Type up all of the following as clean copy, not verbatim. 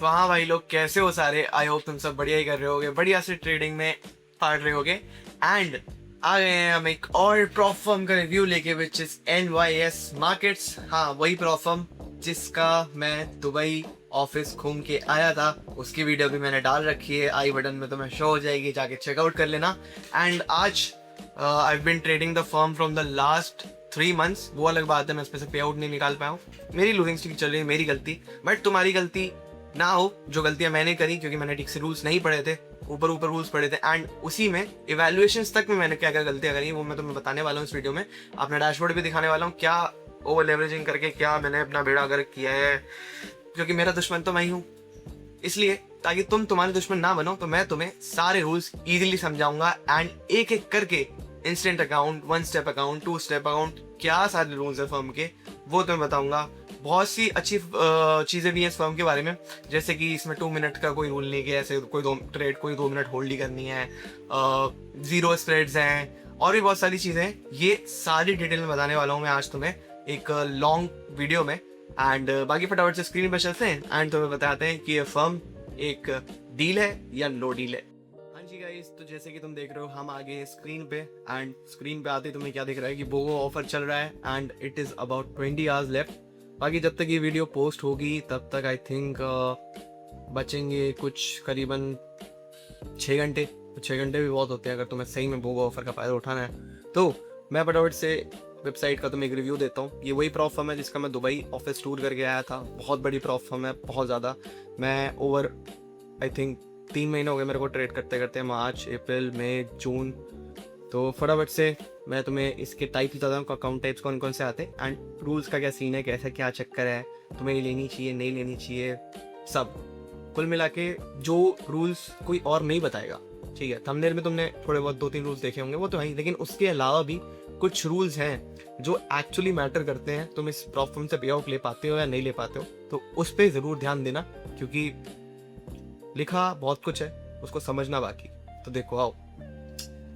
तो हाँ भाई लोग, कैसे हो सारे? आई होप तुम सब बढ़िया ही कर रहे होगे, बढ़िया से ट्रेडिंग में पार्ट रहे होगे। एंड आ गए हैं हम एक और प्रॉप फर्म का रिव्यू लेके, विच इज NYS मार्केट्स। हाँ, वही प्रॉप फर्म जिसका मैं दुबई ऑफिस घूम के आया था, उसकी वीडियो भी मैंने डाल रखी है, आई बटन में तुम्हें शो हो जाएगी, जाके चेकआउट कर लेना। एंड आज I been trading the firm from the last 3 months। वो अलग बात है, मैं इसमें से पे आउट नहीं निकाल पाया हूँ, मेरी लूजिंग स्ट्रीक चल रही है, मेरी गलती। बट तुम्हारी गलती ना हो जो गलतियां मैंने करी, क्योंकि मैंने ठीक से रूल्स नहीं पढ़े थे, ऊपर ऊपर रूल्स पढ़े थे। एंड उसी में इवैल्यूएशंस तक में मैंने क्या क्या गलतियां करी वो मैं तुम्हें बताने वाला हूँ इस वीडियो में। अपना डैशबोर्ड भी दिखाने वाला हूँ, क्या ओवर लेवरेजिंग करके क्या मैंने अपना बेड़ा गर्क किया है, क्योंकि मेरा दुश्मन तो मैं ही हूँ। इसलिए ताकि तुम तुम्हारे दुश्मन ना बनो, तो मैं तुम्हें सारे रूल्स इजीली समझाऊंगा एंड एक एक करके instant account, 1 step account, 2 step account, क्या सारे रूल्स है फर्म के वो तुम्हें बताऊंगा। बहुत सी अच्छी चीज़ें भी हैं इस फर्म के बारे में, जैसे कि इसमें 2 मिनट का कोई रूल नहीं है, ऐसे कोई 2 ट्रेड कोई 2 मिनट होल्ड ही करनी है, जीरो स्प्रेड्स हैं, और भी बहुत सारी चीज़ें हैं। ये सारी डिटेल में बताने वाला हूँ मैं आज तुम्हें एक लॉन्ग वीडियो में। एंड बाकी फटाफट से स्क्रीन पर चलते हैं एंड तुम्हें बताते हैं कि ये फर्म एक डील है या नो डील है। हाँ जी गाइस, तो जैसे कि तुम देख रहे हो हम आ गए स्क्रीन पे, एंड स्क्रीन पे आते ही तुम्हें क्या दिख रहा है कि बोगो ऑफर चल रहा है and it is about 20 hours left. बाकी जब तक ये वीडियो पोस्ट होगी तब तक आई थिंक बचेंगे कुछ करीबन 6 घंटे। 6 घंटे भी बहुत होते हैं अगर तुम्हें सही में बोगो ऑफर का फ़ायदा उठाना है। तो मैं फटाफट से वेबसाइट का तुम्हें एक रिव्यू देता हूँ। ये वही प्रॉप फर्म है जिसका मैं दुबई ऑफिस टूर करके आया था। बहुत बड़ी प्रॉप फर्म है, बहुत ज़्यादा। मैं ओवर आई थिंक 3 महीने हो गए मेरे को ट्रेड करते करते, मार्च, अप्रैल, मई, जून। तो फटाफट से मैं तुम्हें इसके टाइप बताता हूँ, अकाउंट टाइप्स कौन कौन से आते हैं एंड रूल्स का क्या सीन है, कैसा क्या चक्कर है, तुम्हें लेनी चाहिए नहीं लेनी चाहिए, सब कुल मिला के जो रूल्स कोई और नहीं बताएगा। ठीक है, थंबनेल में तुमने थोड़े बहुत 2-3 रूल्स देखे होंगे, वो तो है, लेकिन उसके अलावा भी कुछ रूल्स हैं जो एक्चुअली मैटर करते हैं। तुम इस प्रॉप फर्म से पे आउट ले पाते हो या नहीं ले पाते हो, तो उस पर ज़रूर ध्यान देना, क्योंकि लिखा बहुत कुछ है, उसको समझना बाकी। तो देखो आओ,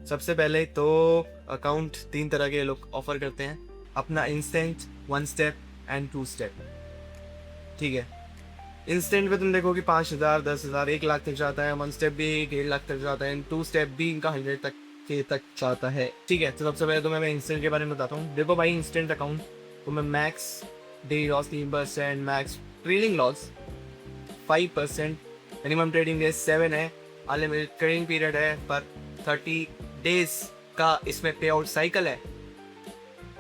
सबसे पहले तो अकाउंट 3 तरह के लोग ऑफर करते हैं, अपना इंस्टेंट, 1 स्टेप एंड 2 स्टेप। ठीक है, इंस्टेंट पे तुम देखो कि 5,000, 10,000, 1 लाख तक जाता है, 1 स्टेप भी 1.5 लाख तक जाता है, 2 स्टेप भी इनका 100 तक जाता है। ठीक है, तो सबसे पहले तो मैं इंस्टेंट के बारे में बताता हूँ। देखो भाई, इंस्टेंट अकाउंट तो मैं max day loss 3%, max trading loss 5%, minimum trading days 7 है, अनलिमिटेड ट्रेडिंग पीरियड है, पर 30 डेज का इसमें पे आउट साइकिल है,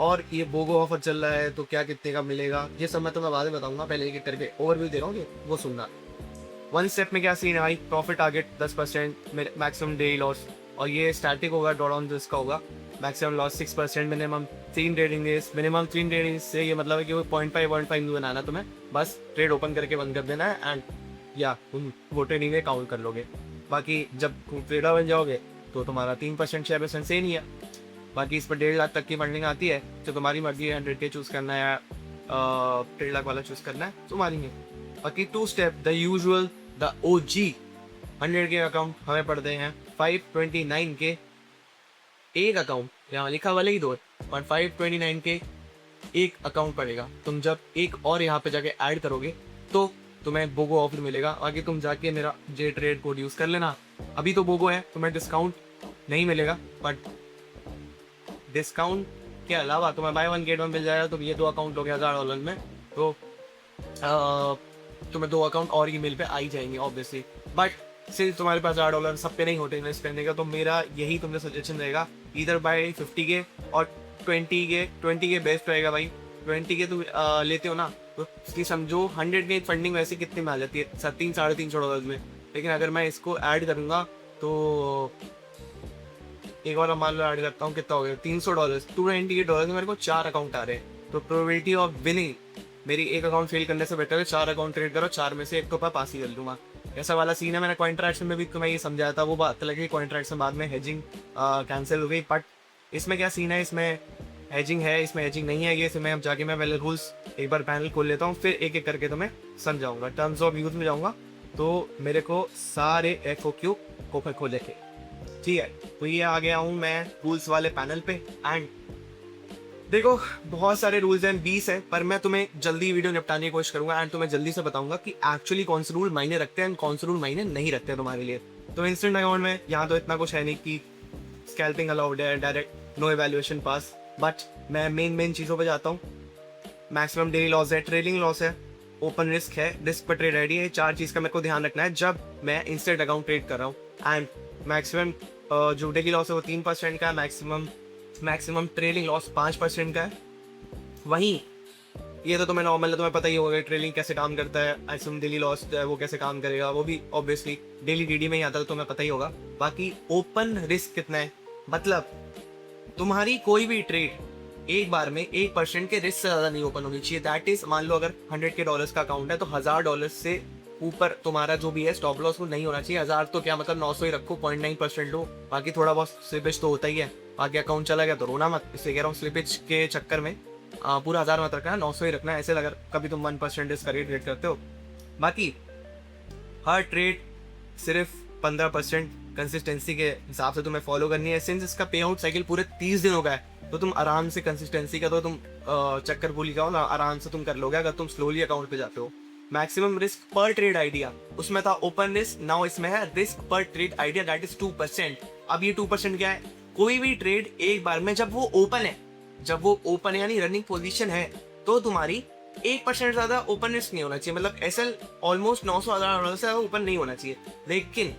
और ये बोगो ऑफर चल रहा है। तो क्या कितने का मिलेगा ये सब मैं तुम्हें बाद में बताऊंगा, पहले एक करके ओवरव्यू दे रहा हूँ, वो सुनना। 1 स्टेप में क्या सीन है भाई, profit target 10%, maximum day loss, और ये स्टैटिक होगा, ड्रॉडाउन जिसका होगा, maximum loss 6%, minimum 3 trading days. Minimum 3 trading से ये मतलब है कि वो 0.5 बनाना तुम्हें, बस ट्रेड ओपन करके बंद कर देना है एंड या तुम वो ट्रेडिंग में काउंट कर लोगे। बाकी जब ट्रेडर बन जाओगे तो तुम्हारा 3% 6% से नहीं है। बाकी इस पर 1.5 लाख तक की फंडिंग आती है, तो तुम्हारी मर्जी है 100K चूज़ करना है या 1.5 लाख वाला चूज़ करना है, तुम्हारी है। बाकी 2 step, the usual, the OG 100K account हमें पड़ते हैं 529 के एक अकाउंट, यहाँ लिखा वाले ही 2 पर 529 के एक अकाउंट पड़ेगा। तुम जब एक और यहाँ पे जाके ऐड करोगे तो तुम्हें बोगो ऑफर मिलेगा। आगे तुम जाके मेरा जे ट्रेड कोड यूज़ कर लेना। अभी तो बोगो है, तुम्हें डिस्काउंट नहीं मिलेगा, बट डिस्काउंट के अलावा तुम्हें बाय 1 गेट 1 मिल जाएगा। तो ये 2 अकाउंट हो गया $1000 में, तो तुम्हें 2 अकाउंट और ईमेल पे आ ही जाएंगे ऑब्वियसली। बट सिर्फ तुम्हारे पास $1000 सब पे नहीं होते इन्वेस्ट करने का, तो मेरा यही तुमने सजेशन रहेगा, इधर बाय 50K और 20K बेस्ट रहेगा भाई। 20K तुम लेते हो ना, तो इसकी समझो 100K फंडिंग वैसे कितने में आ जाती है, $300-350 में। लेकिन अगर मैं इसको ऐड करूँगा तो एक बार मान लो ऐड करता हूँ, कितना हो गया $300, $298 में मेरे को 4 अकाउंट आ रहे हैं। तो प्रोबेबिलिटी ऑफ विनिंग मेरी एक अकाउंट फेल करने से बेटर है 4 अकाउंट ट्रेड करो, 4 में से एक तो पास ही कर लूँगा। ऐसा वाला सीन है। मैंने कॉन्ट्रैक्शन में भी तुम्हें ये समझाया था, वो बात लगी कॉन्ट्रैक्शन बाद में हेजिंग कैंसिल हो गई। बट इसमें क्या सीन है, इसमें हेजिंग है, इसमें हेजिंग नहीं है। ये इसमें अब जाके मैं पहले रूल्स एक बार पैनल खोल लेता हूँ, फिर एक एक करके तुम्हें समझाऊंगा। टर्म्स ऑफ यूज में जाऊँगा तो मेरे को सारे FOQ को खोले के, ठीक है। तो ये आ गया हूँ मैं रूल्स वाले पैनल पे एंड देखो बहुत सारे रूल्स हैं, 20 है, पर मैं तुम्हें जल्दी वीडियो निपटाने की कोशिश करूंगा एंड तुम्हें जल्दी से बताऊंगा कि एक्चुअली कौन से रूल मायने रखते हैं एंड कौन से रूल मायने नहीं रखते हैं तुम्हारे लिए। तो इंस्टेंट अकाउंट में यहाँ तो इतना कुछ है नहीं कि स्कैल्पिंग अलाउड है, direct no evaluation pass, but मैं मेन चीज़ों पर जाता हूँ। मैक्सिमम डेली लॉस है, ट्रेडिंग लॉस है, ओपन रिस्क है, रिस्क पर ट्रेड आईडी है। 4 चीज़ का मेरे को ध्यान रखना है जब मैं इंस्टेंट अकाउंट ट्रेड कर रहा हूँ। एंड मैक्सिमम जो डेली लॉस है वो 3% का है, मैक्सिमम ट्रेडिंग लॉस 5% का है। वहीं ये तो तुम्हें नॉर्मल है, तुम्हें पता ही होगा ट्रेडिंग कैसे काम करता है, मैक्सिमम डेली लॉस जो है वो कैसे काम करेगा, वो भी ऑब्वियसली डेली डीडी में ही आता है तो तुम्हें पता ही होगा। बाकी ओपन रिस्क कितना है, मतलब तुम्हारी कोई भी ट्रेड एक बार में 1% के रिस्क से ज़्यादा नहीं ओपन होनी चाहिए। दैट इज, मान लो अगर $100 का अकाउंट है तो $1000 से ऊपर तुम्हारा जो भी है स्टॉप लॉस वो नहीं होना चाहिए। 1000 तो क्या मतलब 900 ही रखो, 0.9% लो, बाकी थोड़ा बहुत स्लिपेज तो होता ही है। बाकी अकाउंट चला गया तो रोना मत, इसलिए कह रहा हूँ स्लिपेज के चक्कर में पूरा 1000 मत रखना है, 900 ही रखना है। ऐसे अगर कभी तुम 1% रिस्क करके ट्रेड करते हो। बाकी हर ट्रेड सिर्फ 15% कंसिस्टेंसी के हिसाब से तुम्हें फॉलो करनी है। सिंस इसका पे आउट साइकिल पूरे 30 दिनों का है तो तुम आराम से कंसिस्टेंसी का तो तुम चक्कर भूल जाओ ना, आराम से तुम कर लोगे अगर तुम स्लोली अकाउंट पे जाते हो। Maximum risk per trade idea, उसमें था ओपन रिस्क, नाउ इसमें है risk per trade idea, that is 2%। अब ये 2% क्या है, कोई भी ट्रेड एक बार में जब वो ओपन है यानी रनिंग पोजीशन है तो तुम्हारी 1% ज्यादा ओपन रिस्क नहीं होना चाहिए। मतलब एसएल ऑलमोस्ट $900,000 से ओपन नहीं होना चाहिए। लेकिन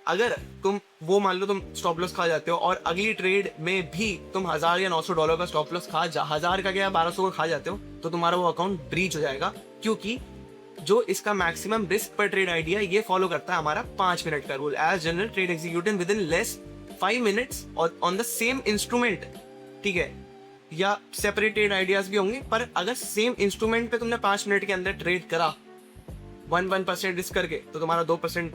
अगर तुम वो मान लो तुम स्टॉप लॉस खा जाते हो और अगली ट्रेड में भी तुम $1000 या $900 का स्टॉप लॉस 1000 का क्या 1200 का खा जाते हो तो तुम्हारा वो अकाउंट ब्रीच हो जाएगा, क्योंकि जो इसका maximum risk per trade idea ये फॉलो करता है हमारा 5 मिनट का rule. As general trade executive within less 5 minutes और ऑन द सेम इंस्ट्रूमेंट, ठीक है, या सेपरेट ट्रेड आइडियाज भी होंगे, पर अगर सेम इंस्ट्रूमेंट पे तुमने 5 मिनट के अंदर ट्रेड करा 1% रिस्क करके तो तुम्हारा 2%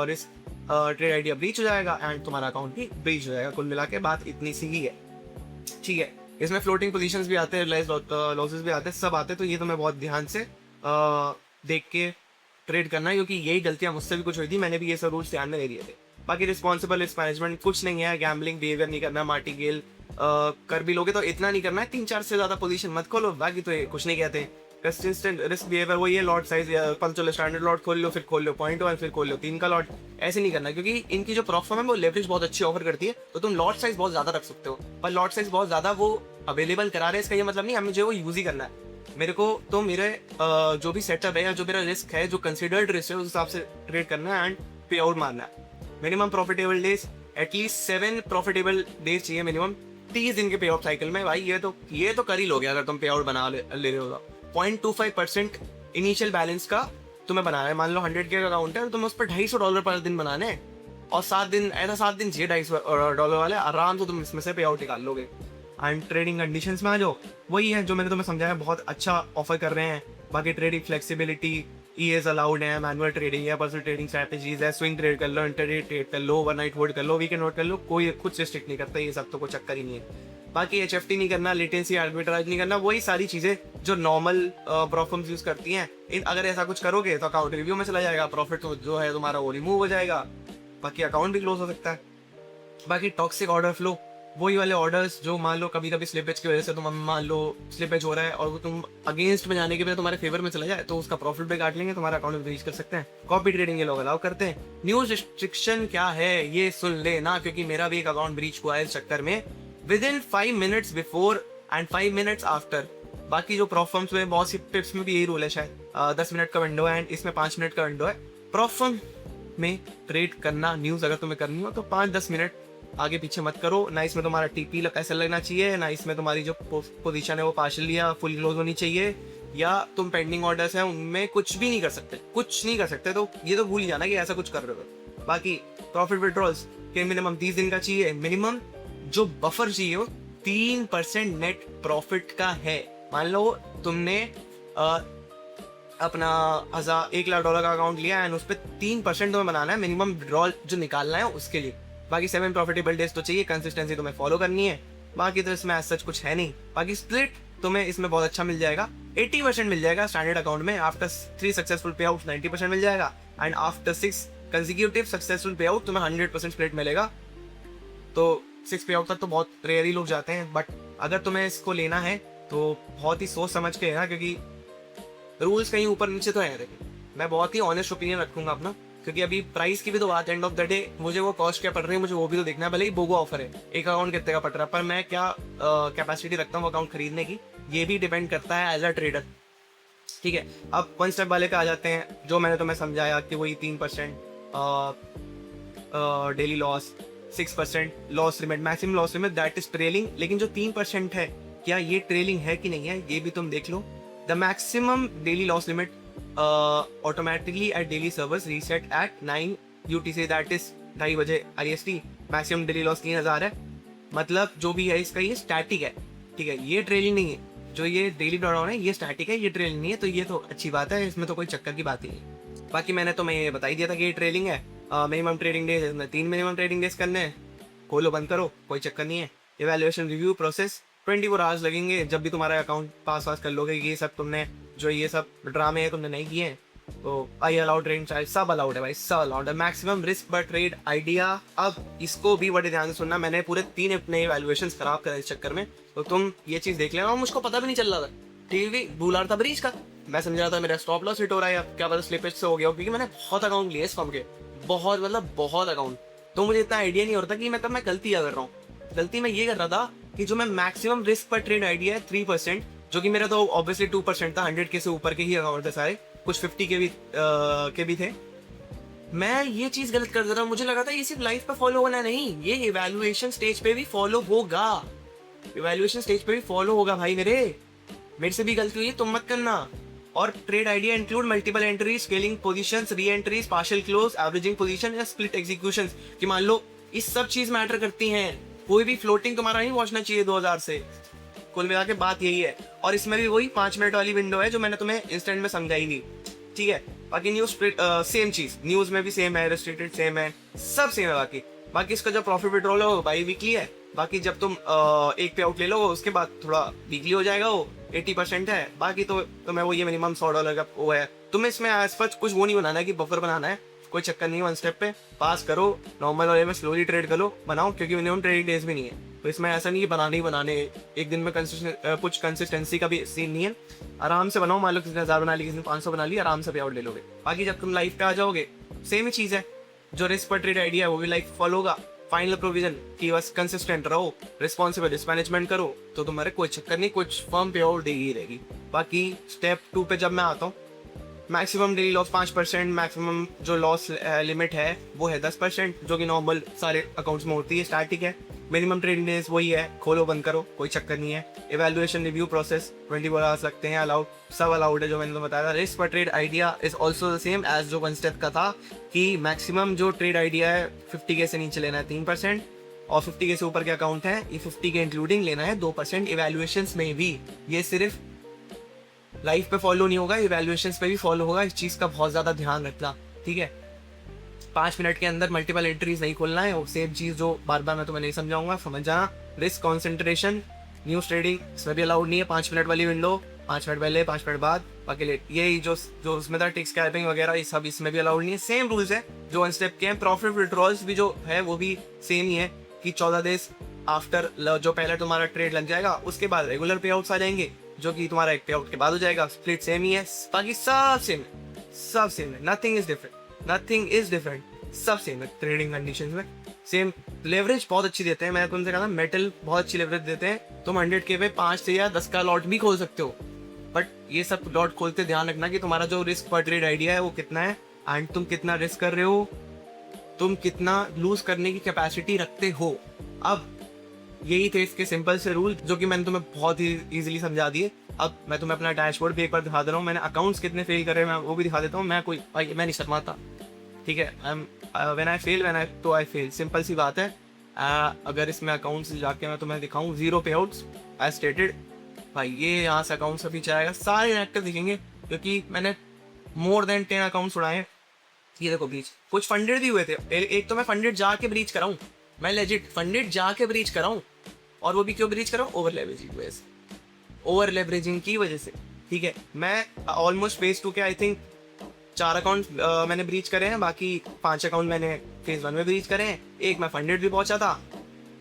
रिस्क ट्रेड आइडिया ब्रीच हो जाएगा एंड तुम्हारा अकाउंट भी ब्रीच हो जाएगा। कुल मिला के बात इतनी सी ही है, ठीक है। इसमें फ्लोटिंग पोजीशंस भी आते हैं, लॉसेस भी आते हैं, सब आते हैं, तो ये तुम्हें बहुत ध्यान से देख के ट्रेड करना है, क्योंकि यही गलतियां मुझसे भी कुछ हुई थी, मैंने भी ये सब रूल्स ध्यान में नहीं दिए थे। बाकी रिस्पॉन्सिबल रिस्क मैनेजमेंट कुछ नहीं है, गैम्बलिंग बिहेवियर नहीं करना, मार्टिंगेल कर भी लोगे तो इतना नहीं करना है, 3-4 से ज्यादा पोजीशन मत खोलो, बाकी तो ये कुछ नहीं कहते। कंसिस्टेंट रिस्क बिहेवियर वो ये लॉट साइज चलो स्टैंडर्ड लॉट खोल लो, फिर खोल लो 0.1, फिर खोल लो 3 का लॉट, ऐसे नहीं करना, क्योंकि इनकी जो प्रोफॉर्म है वो लेवरेज बहुत अच्छी ऑफर करती है, तो तुम लॉट साइज बहुत ज्यादा रख सकते हो, पर लॉट साइज बहुत ज्यादा वो अवेलेबल करा रहे हैं इसका ये मतलब नहीं मुझे वो यूज ही करना है। मेरे को तो मेरे जो भी सेटअप है या जो मेरा रिस्क है, जो कंसिडर्ड रिस्क है, उस हिसाब से ट्रेड करना है एंड पे आउट मारना है। Minimum profitable days at least 7 profitable days चाहिए मिनिमम 30 दिन के पे आउट साइकिल में। भाई ये तो कर ही लोगे अगर तुम पे आउट बना ले रहे हो। 0.25% इनिशियल बैलेंस का तुम्हें बनाना है। मान लो 100 के अकाउंट है तो तुम्हें उस पर $250 पर दिन बनाने हैं और 7 दिन चाहिए $250 वाले, आराम से तुम इसमें से पे आउट निकाल लोगे। एंड ट्रेडिंग कंडीशंस में आ जाओ, वही है जो मैंने तुम्हें समझाया, बहुत अच्छा ऑफर कर रहे हैं। बाकी ट्रेडिंग फ्लेक्सिबिलिटी EAs अलाउड है, मैनुअल ट्रेडिंग है, पर्सनल ट्रेडिंग स्ट्रैटेजीज है, स्विंग ट्रेड कर लो, इंटरडे ट्रेड कर लो, ओवरनाइट होल्ड कर लो, वीकेंड होल्ड कर लो, कोई खुद से स्ट्रिक्ट नहीं करता, ये सब तो कोई चक्कर ही नहीं है। बाकी HFT नहीं करना, लेटेंसी आर्बिट्राज नहीं करना, वही सारी चीजें जो नॉर्मल प्रोफॉर्म्स यूज करती हैं। अगर ऐसा कुछ करोगे तो अकाउंट रिव्यू में चला जाएगा, प्रॉफिट तो जो है तुम्हारा वो रिमूव हो जाएगा, बाकी अकाउंट भी क्लोज हो सकता है। बाकी टॉक्सिक ऑर्डर फ्लो, वही वाले ऑर्डर्स जो मान लो कभी कभी स्लिपेज की वजह से तुम मान लो स्लिपेज हो रहा है और वो तुम अगेंस्ट में जाने के बजाय तुम्हारे फेवर में चला जाए तो उसका प्रॉफिट भी काट लेंगे, तुम्हारा अकाउंट भी ब्रीच कर सकते हैं। कॉपी ट्रेडिंग ये लोग अलाउ करते हैं। न्यूज रिस्ट्रिक्शन क्या है ये सुन ले ना, क्योंकि मेरा भी एक अकाउंट ब्रीच हुआ है इस चक्कर में, with in 5 minutes before and 5 minutes after. बाकी जो प्रॉफॉर्म्स में बहुत सी टिप्स में भी यही रूल है शायद, 10 मिनट का विंडो है एंड इसमें 5 मिनट का विंडो है। प्रॉफॉर्म में ट्रेड करना, न्यूज अगर तुम्हें करनी हो तो 5-10 मिनट आगे पीछे मत करो ना। इसमें तुम्हारा TP ऐसा लगना चाहिए ना, इसमें तुम्हारी जो पोजीशन है वो पार्शियल या फुल क्लोज होनी चाहिए, या तुम पेंडिंग ऑर्डर्स हैं उनमें कुछ भी नहीं कर सकते, तो ये तो भूल ही जाना कि ऐसा कुछ कर रहे हो। बाकी प्रॉफिट विड्रॉल्स के मिनिमम 30 दिन का चाहिए, मिनिमम जो बफर चाहिए वो 3% नेट प्रॉफिट का है। मान लो तुमने अपना $1,00,000 का अकाउंट लिया एंड उस पर 3% तुम्हें बनाना है मिनिमम विड्रॉल जो निकालना है उसके लिए। बाकी 7 प्रॉफिटेबल डेज तो चाहिए, कंसिस्टेंसी तुम्हें फॉलो करनी है। बाकी तो इसमें सच कुछ है नहीं। बाकी स्प्लिट तुम्हें इसमें बहुत अच्छा मिल जाएगा, 80% मिल जाएगा स्टैंडर्ड अकाउंट में। आफ्टर 3 सक्सेसफुल पे आउट 90% मिल जाएगा एंड आफ्टर 6 कंसेक्यूटिव सक्सेसफुल पे आउट तुम्हें 100% स्प्लिट मिलेगा। तो 6 पे आउट तक तो बहुत रेयर ही लोग जाते हैं, बट अगर तुम्हें इसको लेना है तो बहुत ही सोच समझ के लेना, क्योंकि रूल्स कहीं ऊपर नीचे तो है। देखिए मैं बहुत ही ऑनेस्ट ओपिनियन रखूंगा अपना, क्योंकि अभी प्राइस की भी तो बात, एंड ऑफ द डे मुझे वो कॉस्ट क्या पड़ रही है मुझे वो भी तो देखना है। भले ही बोगो ऑफर है, एक अकाउंट कितने का पड़ रहा है, पर मैं क्या कैपेसिटी रखता हूँ अकाउंट खरीदने की, ये भी डिपेंड करता है एज अ ट्रेडर। ठीक है, अब वन स्टेप वाले पे आ जाते हैं, जो मैंने तुम्हें समझाया कि वही 3% daily loss, 6% loss limit, maximum loss limit, that is trailing. लेकिन जो 3% है, क्या ये ट्रेलिंग है कि नहीं है ये भी तुम देख लो। The maximum daily loss limit automatically at daily servers reset at 9 UTC, that is 2:30 बजे IST। मैक्सिमम डेली लॉस 3000 है, मतलब जो भी है इसका ये स्टैटिक है। ठीक है, ये ट्रेलिंग नहीं है, जो ये डेली ड्रॉडाउन है ये स्टैटिक है, ये ट्रेलिंग नहीं है, तो ये तो अच्छी बात है, इसमें तो कोई चक्कर की बात ही नहीं। बाकी मैंने तुम्हें ये बता ही दिया था कि ये ट्रेलिंग है। Minimum trading days, 3 minimum trading days करने हैं, खोलो बंद करो कोई चक्कर नहीं है। इवैल्यूएशन रिव्यू प्रोसेस 24 आवर्स लगेंगे, जब भी तुम्हारा अकाउंट पास कर लोगे। ये सब तुमने जो ये सब ड्रामे हैं तुमने नहीं किए हैं तो आई अलाउड ट्रेडिंग चार्ज सब अलाउड है भाई, सब अलाउड है। Maximum risk per trade idea, अब इसको भी बड़े ध्यान से सुनना, मैंने पूरे 3 अपने इवैल्यूएशन खराब करे इस चक्कर में, तो तुम ये चीज देख लेना। मुझको पता भी नहीं चल रहा था, टीवी भूल रहा था ब्रीच का, मैं समझ रहा था मेरा स्टॉप लॉस हिट हो रहा है, क्या पता स्लिपेज से हो गया, क्योंकि मैंने बहुत अकाउंट लिए इस फर्म के, बहुत मतलब बहुत अकाउंट, तो मुझे इतना आइडिया नहीं होता कि मैं गलती क्या कर रहा हूँ। गलती मैं ये कर रहा था कि जो मैं maximum risk per trade idea है 3%, जो कि मेरा तो ऑब्वियसली 2% था, 100 के से ऊपर के ही अकाउंट थे सारे, कुछ 50 के भी थे। मैं ये चीज गलत कर दे रहा हूँ, मुझे लगा था ये सिर्फ लाइफ पे फॉलो होना नहीं, ये इवैल्यूएशन स्टेज पे भी फॉलो होगा, इवैल्यूएशन स्टेज पे भी फॉलो होगा भाई। मेरे से भी गलती हुई, तुम मत करना। और trade idea include multiple entry, scaling positions, re entries, partial close, averaging position या स्प्लिट एग्जीक्यूशंस, कि मान लो इस सब चीज मैटर करती हैं। कोई भी फ्लोटिंग तुम्हारा नहीं पहुंचना चाहिए 2000 से, कुल मिला के बात यही है। और इसमें भी वही 5 मिनट वाली विंडो है जो मैंने तुम्हें इंस्टेंट में समझाई थी। ठीक है, बाकी न्यूज सेम चीज, न्यूज में भी सेम है, रेस्ट्रिक्टेड सेम है, सब सेम है। बाकी इसका जो प्रॉफिट विड्रॉल है वो बाई वीकली है। बाकी जब तुम एक पे आउट ले लो उसके बाद थोड़ा वीकली हो जाएगा, वो 80% है। बाकी तो तुम्हें वो ये मिनिमम $100 का वो है। तुम्हें इसमें एज सच कुछ वो नहीं बनाना है कि बफर बनाना है, कोई चक्कर नहीं है। वन स्टेप पे पास करो, नॉर्मल वाले में स्लोली ट्रेड करो, बनाओ, क्योंकि मिनिमम ट्रेडिंग डेज भी नहीं है, तो इसमें ऐसा नहीं है बनाने एक दिन में कुछ कंसिस्टेंसी का भी सीन नहीं है। आराम से बनाओ, मान लो किसी ने 1000 बना ली, किसी ने 500 बना ली, आराम से पे आउट ले लोगे। बाकी जब तुम लाइफ पे आ जाओगे सेम ही चीज़ है, जो रिस्क पर ट्रेड आइडिया है वो भी लाइफ फॉलो होगा। फाइनल प्रोविजन की बस कंसिस्टेंट रहो, रिस्पॉन्सिबल रिस्क मैनेजमेंट करो, तो तुम्हारे कोई चक्कर नहीं, कुछ फर्म पे आउट देगी रहेगी। बाकी स्टेप 2 पे जब मैं आता हूँ, मैक्सिमम डेली लॉस 5%, मैक्सिमम जो लॉस लिमिट है वो है 10%, जो कि नॉर्मल सारे अकाउंट्स में होती है, स्टैटिक है। मिनिमम ट्रेडिंग डेज वही है, खोलो बंद करो कोई चक्कर नहीं है। इवैल्यूएशन रिव्यू प्रोसेस 24 आवर्स लगते हैं, अलाउड, सब अलाउड है जो मैंने तो बताया था। Risk per trade idea is also the same as जो वन स्टेप का था, कि मैक्सिमम जो ट्रेड आइडिया है 50 से नीचे लेना है 3%, और 50 से ऊपर के अकाउंट है ये 50 के इंक्लूडिंग लेना है 2%। इवैल्यूएशन में भी ये सिर्फ लाइफ पे फॉलो नहीं होगा, इवैल्यूएशंस पे भी फॉलो होगा, इस चीज का बहुत ज्यादा ध्यान रखना। ठीक है, 5 मिनट के अंदर मल्टीपल एंट्रीज नहीं खोलना है, वो सेम चीज जो बार बार मैं तुम्हें नहीं समझाऊंगा, समझ जाना। रिस्क कॉन्सेंट्रेशन, न्यूज ट्रेडिंग इसमें भी अलाउड नहीं है, 5 मिनट वाली विंडो, 5 मिनट पहले 5 मिनट बाद, बाकी लेट, यही जो उसमें था टिक स्कैल्पिंग वगैरह ये सब इसमें भी अलाउड नहीं है। सेम रूल्स है जो वन स्टेप के हैं। प्रॉफिट विड्रॉल्स भी जो है वो भी सेम ही है, कि 14 डेज आफ्टर जो पहले तुम्हारा ट्रेड लग जाएगा उसके बाद रेगुलर पे आउट्स आ जाएंगे, जो कि तुम्हारा एक पे आउट के बाद हो जाएगा। स्प्लिट सेम ही है, बाकी सब सेम है, सब सेम है, नथिंग इज डिफरेंट, सब सेम है। ट्रेडिंग कंडीशंस में सेम। लेवरेज बहुत अच्छी देते हैं, मैंने तुमसे कहा था मेटल बहुत अच्छी लेवरेज देते हैं। तुम 100 के पे 5 से या 10 का लॉट भी खोल सकते हो, बट ये सब लॉट खोलते ध्यान रखना कि तुम्हारा जो रिस्क पर ट्रेड आइडिया है वो कितना है, एंड तुम कितना रिस्क कर रहे हो, तुम कितना लूज करने की कैपेसिटी रखते हो। अब यही थे इसके सिंपल से रूल, जो कि मैंने तुम्हें बहुत ही इजीली समझा दिए। अब मैं तुम्हें अपना डैशबोर्ड भी एक बार दिखा दे रहा हूँ, मैंने अकाउंट्स कितने फेल करे मैं वो भी दिखा देता हूँ। मैं नहीं शर्माता, ठीक है। व्हेन आई फेल, सिंपल सी बात है। अगर इसमें अकाउंट्स जाके मैं तुम्हें दिखाऊँ, 0 पे आउट्स एज स्टेटेड, भाई ये यहाँ से अकाउंट से पीछे आएगा, सारे इनएक्टिव दिखेंगे, क्योंकि मैंने मोर देन 10 अकाउंट्स उड़ाए। ये देखो ब्रीच, कुछ फंडेड भी हुए थे। एक तो मैं फंडेड जाके ब्रीच कराऊँ, मैं लेजिट फंडेड जाके ब्रीच कराऊँ, और वो भी क्यों ब्रीच कराऊँ, ओवर लेवरेजिंग की वजह से। ठीक है, मैं ऑलमोस्ट फेज 2 के आई थिंक 4 अकाउंट मैंने ब्रीच करे हैं, बाकी 5 अकाउंट मैंने फेज 1 में ब्रीच करे हैं। एक मैं फंडेड भी पहुंचा था,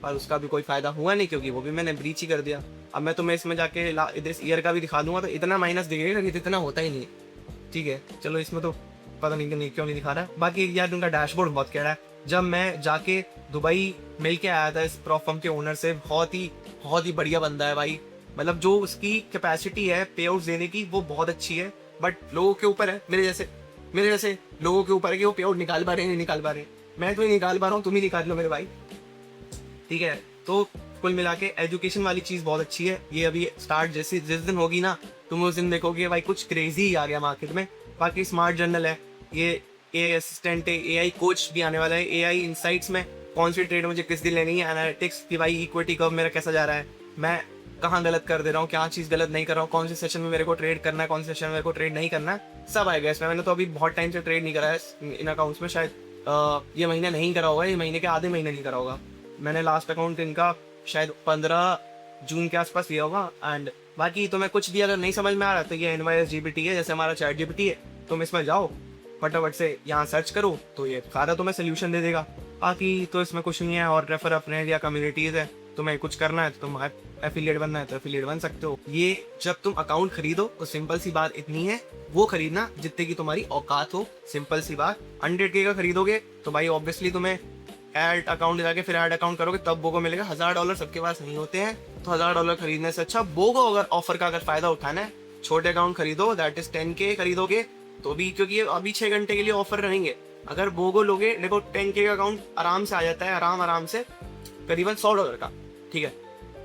पर उसका भी कोई फ़ायदा हुआ नहीं क्योंकि वो भी मैंने ब्रीच ही कर दिया। अब मैं तुम्हें इसमें जाके इस ईयर का भी दिखा दूंगा तो इतना माइनस दिखेगा कि इतना होता ही नहीं। ठीक है, चलो इसमें तो पता नहीं क्यों नहीं दिखा रहा है। बाकी यार उनका डैशबोर्ड बहुत कह रहा है। जब मैं जाके दुबई मिल के आया था इस प्रॉप फर्म के ओनर से, बहुत ही बढ़िया बंदा है भाई। मतलब जो उसकी कैपेसिटी है पे आउट देने की वो बहुत अच्छी है, बट लोगों के ऊपर है, मेरे जैसे लोगों के ऊपर है कि वो पे आउट निकाल पा रहे हैं नहीं निकाल पा रहे। मैं तो ही निकाल पा रहा हूँ, तुम ही निकाल लो मेरे भाई। ठीक है, तो कुल मिला के एजुकेशन वाली चीज़ बहुत अच्छी है। ये अभी स्टार्ट जिस दिन होगी ना, तुम उस दिन देखोगे भाई कुछ क्रेजी ही आ गया मार्केट में। बाकी स्मार्ट जर्नल है, ये AI असिस्टेंट है, AI कोच भी आने वाला है, AI इनसाइट्स में कौन सी ट्रेड मुझे किस दिन लेनी है, एनालिटिक्स की भाई इक्विटी कर्व मेरा कैसा जा रहा है, मैं कहाँ गलत कर दे रहा हूँ, क्या चीज़ गलत नहीं कर रहा हूँ, कौन से सेशन में मेरे को ट्रेड करना है, कौन से सेशन में मेरे को ट्रेड नहीं करना है, सब आएगा इसमें। मैंने तो अभी बहुत टाइम से ट्रेड नहीं करा है इन अकाउंट्स में, शायद ये महीने नहीं करा होगा, ये महीने के आधे महीने नहीं करा होगा। मैंने लास्ट अकाउंट इनका शायद 15 जून के आसपास लिया होगा। एंड बाकी तुम्हें कुछ भी अगर नहीं समझ में आ रहा तो ये NYS GPT है, जैसे हमारा चैट GPT है, तुम इसमें जाओ फटाफट से यहाँ सर्च करो तो ये सारा तुम्हें सोल्यूशन दे देगा। बाकी तो इसमें कुछ नहीं है। और रेफर अपने या कम्युनिटीज़ है, तुम्हें कुछ करना है तो तुम एफिलिएट बनना है तो एफिलिएट बन सकते हो। ये जब तुम अकाउंट खरीदो तो सिंपल सी बात इतनी है, वो खरीदना जितने की तुम्हारी औकात हो। सिंपल सी बात, 100K का खरीदोगे तो भाई ऑब्वियसली तुम्हें ऐड अकाउंट जाके फिर ऐड अकाउंट करोगे तब बोगो मिलेगा। $1000 सबके पास नहीं होते हैं, तो $1000 खरीदने से अच्छा बोगो अगर ऑफर का अगर फायदा उठाना है, छोटे अकाउंट खरीदो, दैट इज 10K खरीदोगे तो भी, क्योंकि अभी 6 घंटे के लिए ऑफर रहेंगे। अगर बोगो लोगे, देखो 10K का अकाउंट आराम से आ जाता है, आराम से करीबन $100 का। ठीक है,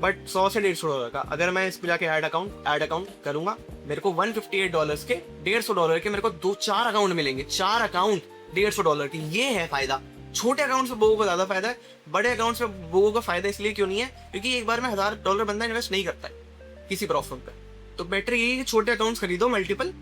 बट 100 से $150 का। अगर मैं इस पर जाके ऐड अकाउंट करूंगा, मेरे को $158 के $150 के मेरे को 2-4 अकाउंट मिलेंगे, 4 अकाउंट $150 के। ये है फायदा। छोटे अकाउंट से बोगो को ज्यादा फायदा है, बड़े अकाउंट से बोगो का फायदा इसलिए क्यों नहीं है क्योंकि एक बार में $1000 बंदा इन्वेस्ट नहीं करता है किसी प्रॉफिट पे। तो बेटर यही है छोटे अकाउंट्स खरीदो, मल्टीपल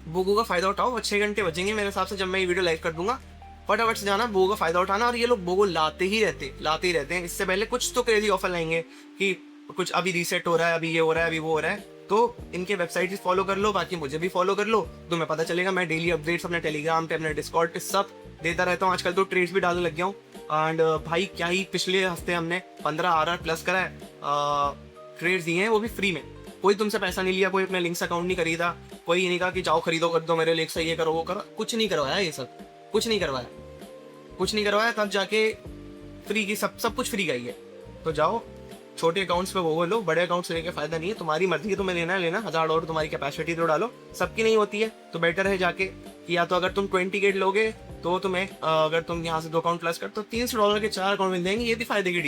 बोगो का फायदा उठाओ। 6 घंटे बचेंगे मेरे हिसाब से जब मैं ये वीडियो लाइव कर दूंगा। फटाफट से जाना, बोगो का फायदा उठाना। और ये लोग बोगो लाते ही रहते हैं। इससे पहले कुछ तो क्रेजी ऑफर लाएंगे कि कुछ अभी रीसेट हो रहा है, अभी ये हो रहा है, अभी वो हो रहा है। तो इनके वेबसाइट फॉलो कर लो, बाकी मुझे भी फॉलो कर लो, तुम्हें पता चलेगा। मैं डेली अपडेट्स अपने टेलीग्राम पे, अपने डिस्कॉर्ड पे सब देता रहता हूँ। आजकल तो ट्रेड्स भी डालने लग गया हूँ। एंड भाई क्या ही पिछले हफ्ते हमने 15 RR प्लस करा है, ट्रेड्स दिए हैं वो भी फ्री में। कोई तुमसे पैसा नहीं लिया, कोई अपने लिंक्स अकाउंट नहीं खरीदा, कोई नहीं कहा कि जाओ खरीदो कर दो मेरे लिंक से, ये करो वो करो, कुछ नहीं करवाया। ये सब कुछ नहीं करवाया तब जाके फ्री की सब कुछ फ्री का ही है। तो जाओ छोटे अकाउंट्स पे वो लो, बड़े अकाउंट्स लेके फायदा नहीं है। तुम्हारी मर्जी है, तुम्हें लेना है लेना, $1000 तुम्हारी कैपेसिटी तो डालो, सबकी नहीं होती है। तो बेटर है जाके कि या तो अगर तुम 20K लोगे तो तुम्हें अगर तुम यहाँ से 2 अकाउंट प्लस कर तो $300 के 4 अकाउंट मिल जाएंगे। ये भी फायदे की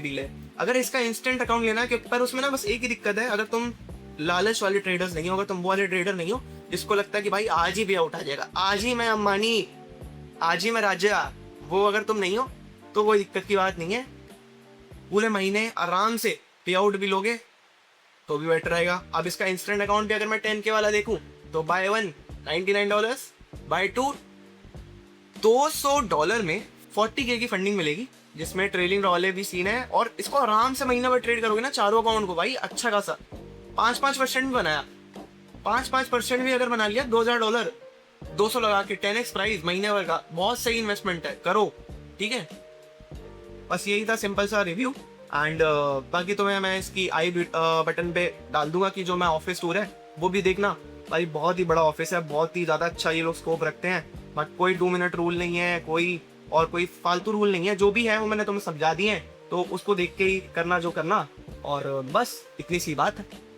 डील है। अगर इसका इंस्टेंट अकाउंट लेना है, पर उसमें ना बस एक ही दिक्कत है, अगर तुम लालच वाले ट्रेडर्स नहीं हो, अगर तुम वो वाले ट्रेडर नहीं हो जिसको लगता है कि भाई आज ही पे आउट आ जाएगा, आज ही मैं अंबानी, आज ही मैं राजा, वो अगर तुम नहीं हो तो कोई दिक्कत की बात नहीं है। पूरे महीने आराम से पे आउट भी लोगे तो भी बेटर रहेगा। अब इसका इंस्टेंट अकाउंट भी अगर मैं 10K वाला देखूं तो बाय 1 $99, बाय 2 $200 में 40K की फंडिंग मिलेगी, जिसमें ट्रेलिंग वाले भी सीन है। और इसको आराम से महीना भर ट्रेड करोगे ना, चारों अकाउंट को भाई अच्छा खासा 5% भी बनाया, 5% भी अगर बना लिया, $2000 200 लगा के 10x प्राइस महीने भर का, बहुत सही इन्वेस्टमेंट है, करो। ठीक है, बस यही था सिंपल सा रिव्यू। एंड बाकी तो मैं इसकी आई बटन पे डाल दूंगा कि जो मैं ऑफिस टूर है वो भी देखना भाई। बहुत ही बड़ा ऑफिस है, बहुत ही ज़्यादा अच्छा ये लोग स्कोप रखते हैं। बट कोई 2 मिनट रूल नहीं है, कोई फालतू रूल नहीं है। जो भी है वो मैंने तुम्हें समझा दिए हैं, तो उसको देख के ही करना जो करना। और बस इतनी सी बात है।